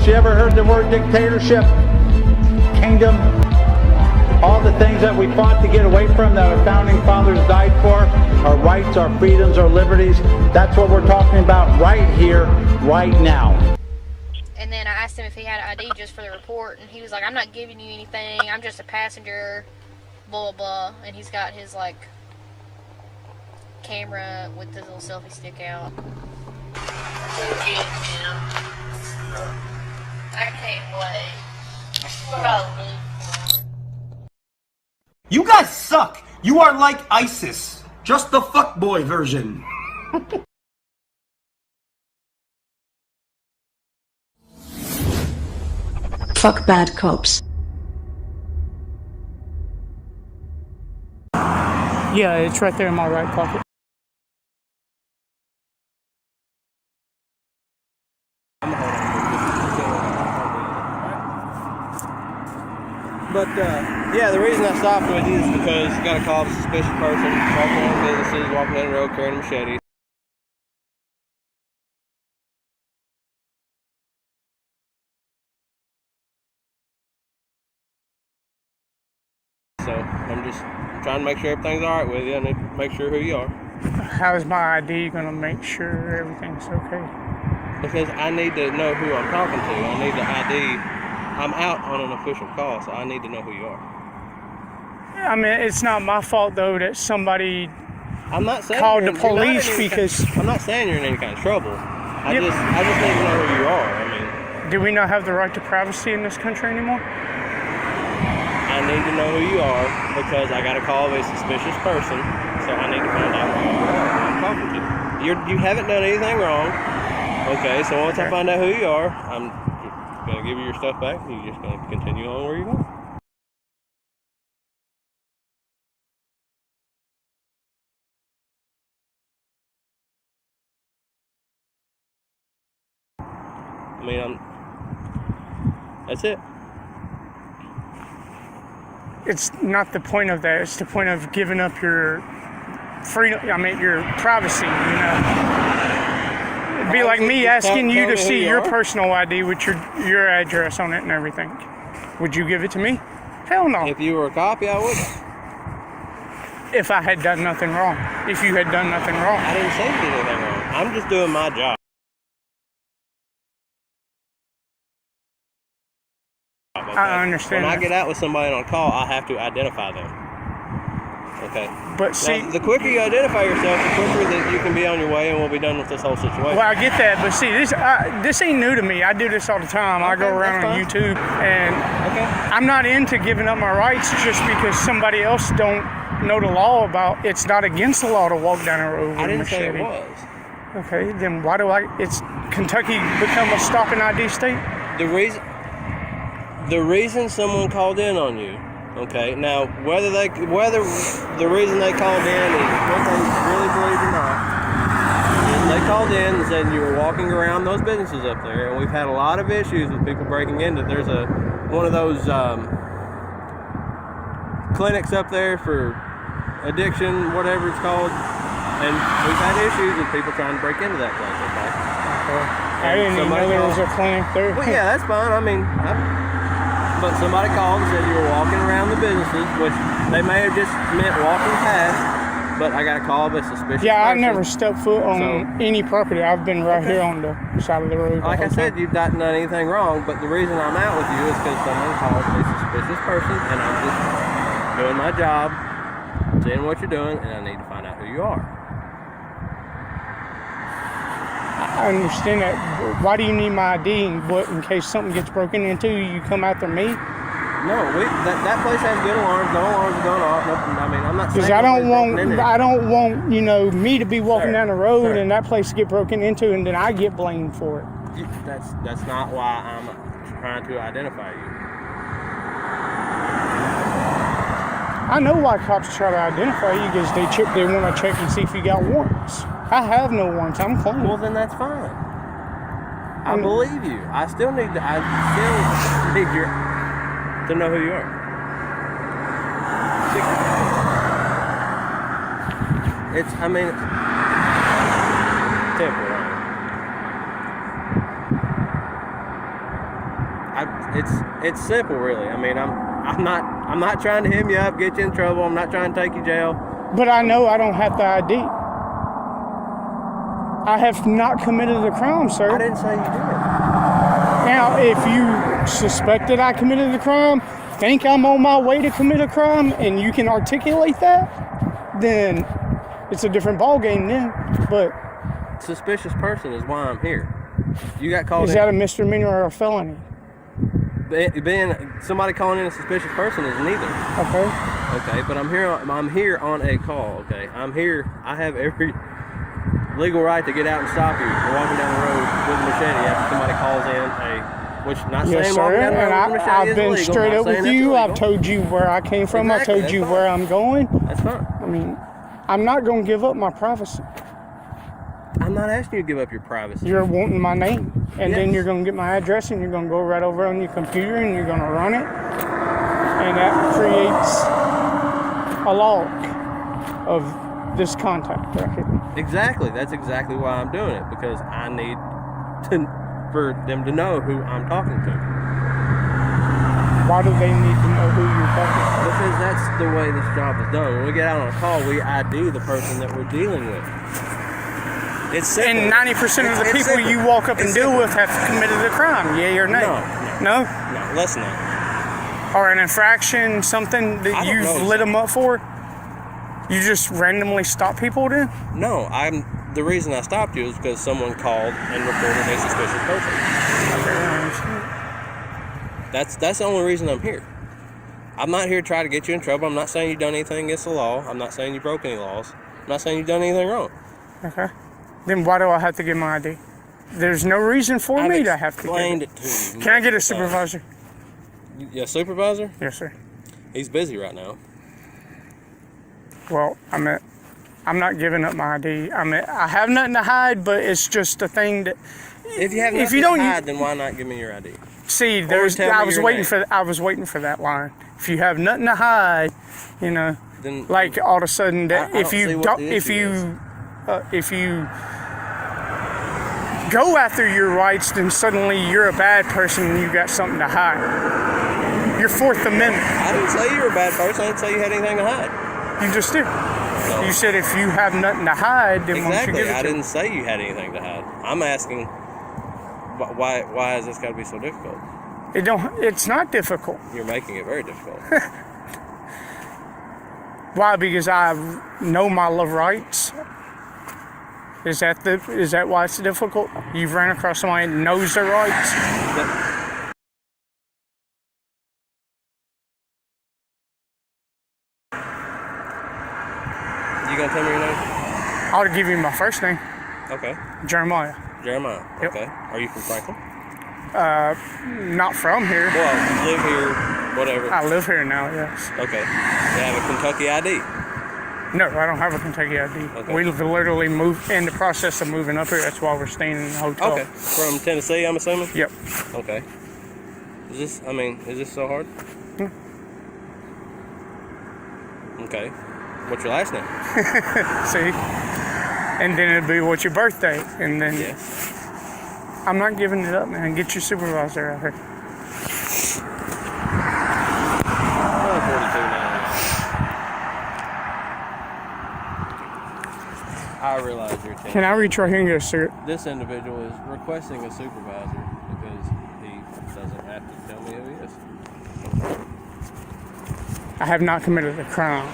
folks, you ever heard the word dictatorship? Kingdom? All the things that we fought to get away from, that our founding fathers died for, our rights, our freedoms, our liberties, that's what we're talking about right here, right now. And then I asked him if he had an ID just for the report, and he was like, I'm not giving you anything, I'm just a passenger, blah, blah, blah. And he's got his, like, camera with his little selfie stick out. I can't wait. What about me? You guys suck! You are like ISIS, just the fuckboy version. Fuck bad cops. Yeah, it's right there in my right pocket. But, yeah, the reason I stopped with you is because you got a call of a suspicious person walking around businesses, walking down the road carrying a machete. So, I'm just trying to make sure everything's alright with you. I need to make sure who you are. How's my ID gonna make sure everything's okay? Because I need to know who I'm talking to. I need the ID. I'm out on an official call, so I need to know who you are. I mean, it's not my fault though that somebody I'm not saying called the police because... I'm not saying you're in any kind of trouble. I just need to know who you are. I mean, do we not have the right to privacy in this country anymore? I need to know who you are because I got a call of a suspicious person, so I need to find out who you are when I'm talking to you. You haven't done anything wrong. Okay, so once I find out who you are, I'm gonna give you your stuff back, and you're just gonna continue on where you're going. I mean, that's it. It's not the point of that. It's the point of giving up your freedom. I mean, your privacy. You know, it'd be like me asking you to see your personal ID with your address on it and everything. Would you give it to me? Hell no. If you were a cop, yeah, I would. If I had done nothing wrong. If you had done nothing wrong. I didn't say you did anything wrong. I'm just doing my job. Okay. I understand. When I get out with somebody on call, I have to identify them. Okay. But see, now, the quicker you identify yourself, the quicker that you can be on your way, and we'll be done with this whole situation. Well, I get that, but see, this ain't new to me. I do this all the time. Okay, I go around on YouTube, and I'm not into giving up my rights just because somebody else don't know the law about. It's not against the law to walk down the road with a machete. I didn't say it was. Okay, then why do it's Kentucky become a stop and ID state? The reason someone called in on you, okay, now whether the reason they called in is what they really believe or not, is they called in and said you were walking around those businesses up there, and we've had a lot of issues with people breaking into. There's one of those clinics up there for addiction, whatever it's called, and we've had issues with people trying to break into that place, okay? I didn't even know there was a clinic there. Well, yeah, that's fine. I mean, but somebody called and said you were walking around the businesses, which they may have just meant walking past, but I got a call of a suspicious person. I never stepped foot on any property. I've been right here on the side of the road. Like I said, you've not done anything wrong, but the reason I'm out with you is because someone called a suspicious person, and I'm just doing my job, seeing what you're doing, and I need to find out who you are. I understand that. Why do you need my ID? In case something gets broken into, you come after me? No, that place has good alarms. No alarms are going off. I mean, I'm not saying. Because I don't want me to be walking down the road and that place to get broken into, and then I get blamed for it. That's not why I'm trying to identify you. I know why cops try to identify you, because they want to check and see if you got warrants. I have no warrants. I'm clean. Well, then that's fine. I believe you. I still need to know who you are. Temporary. it's simple, really. I mean, I'm not trying to hem you up, get you in trouble. I'm not trying to take you to jail. But I know I don't have the ID. I have not committed a crime, sir. I didn't say you did. Now, if you suspect that I committed a crime, think I'm on my way to commit a crime, and you can articulate that, then it's a different ballgame then. But Suspicious person is why I'm here. You got called is in. that a misdemeanor or a felony? Being somebody calling in a suspicious person is neither. Okay, but I'm here on a call. Okay, I'm here. I have every legal right to get out and stop you. We're walking down the road with a machete after somebody calls in which not Yes, saying sir. walking down the road with a And machete I've is been illegal. straight Not up saying with that's you. illegal. I've told you where I came from. Exactly, I told that's you fine. where I'm going. That's fine. I mean, I'm not going to give up my privacy. I'm not asking you to give up your privacy. You're wanting my name, and then Yes. you're going to get my address, and you're going to go right over on your computer, and you're going to run it, and that creates a log of this contact right here. Exactly. That's exactly why I'm doing it, because I need for them to know who I'm talking to. Why do they need to know who you're talking to? Because that's the way this job is done. When we get out on a call, we ID the person that we're dealing with. It's simple. And 90% of the It's people simple. you walk up and It's deal simple. with have committed a crime, yay or nay? No? No, less than that. Or an infraction, something that I don't you've know. lit them up for? You just randomly stop people then? No, the reason I stopped you is because someone called and reported a suspicious person. Okay, I understand. That's the only reason I'm here. I'm not here to try to get you in trouble. I'm not saying you've done anything against the law. I'm not saying you broke any laws. I'm not saying you've done anything wrong. Okay. Then why do I have to get my ID? There's no reason for me to have to explained get it to you. Can I get a supervisor? Yeah, supervisor? Yes, sir. He's busy right now. Well, I'm not giving up my ID. I have nothing to hide, but it's just a thing that. If you have nothing If you to don't hide, then why not give me your ID? see, tell me I was your waiting name. I was waiting for that line. If you have nothing to hide, Then like all of a sudden that I don't see what the if issue you go after your rights, then suddenly you're a bad person and you got something to hide. Your Fourth Amendment. I didn't say you were a bad person. I didn't say you had anything to hide. You just did. No. You said if you have nothing to hide, then why don't you Exactly. give it I to me? didn't say you had anything to hide. I'm asking, why has this got to be so difficult? It's not difficult. You're making it very difficult. Why? Because I know my rights. Is that why it's difficult? You've ran across somebody that knows their rights. You gonna tell me your name? I'll give you my first name, Okay. Jeremiah. Jeremiah. Yep. Okay. Are you from Franklin? Not from here. Well, live here, whatever. I live here now. Yes. Okay. You have a Kentucky ID. No, I don't have a Kentucky ID. Okay. We literally moved in the process of moving up here. That's why we're staying in the hotel. Okay. From Tennessee, I'm assuming? Yep. Okay. Is this so hard? Okay. What's your last name? See? And then it'd be what's your birthday, and then Yeah. I'm not giving it up, man. Get your supervisor out here. 42 now. I realize you're taking. Can I reach right here and get a cigarette? This individual is requesting a supervisor because he doesn't have to tell me who he is. I have not committed a crime.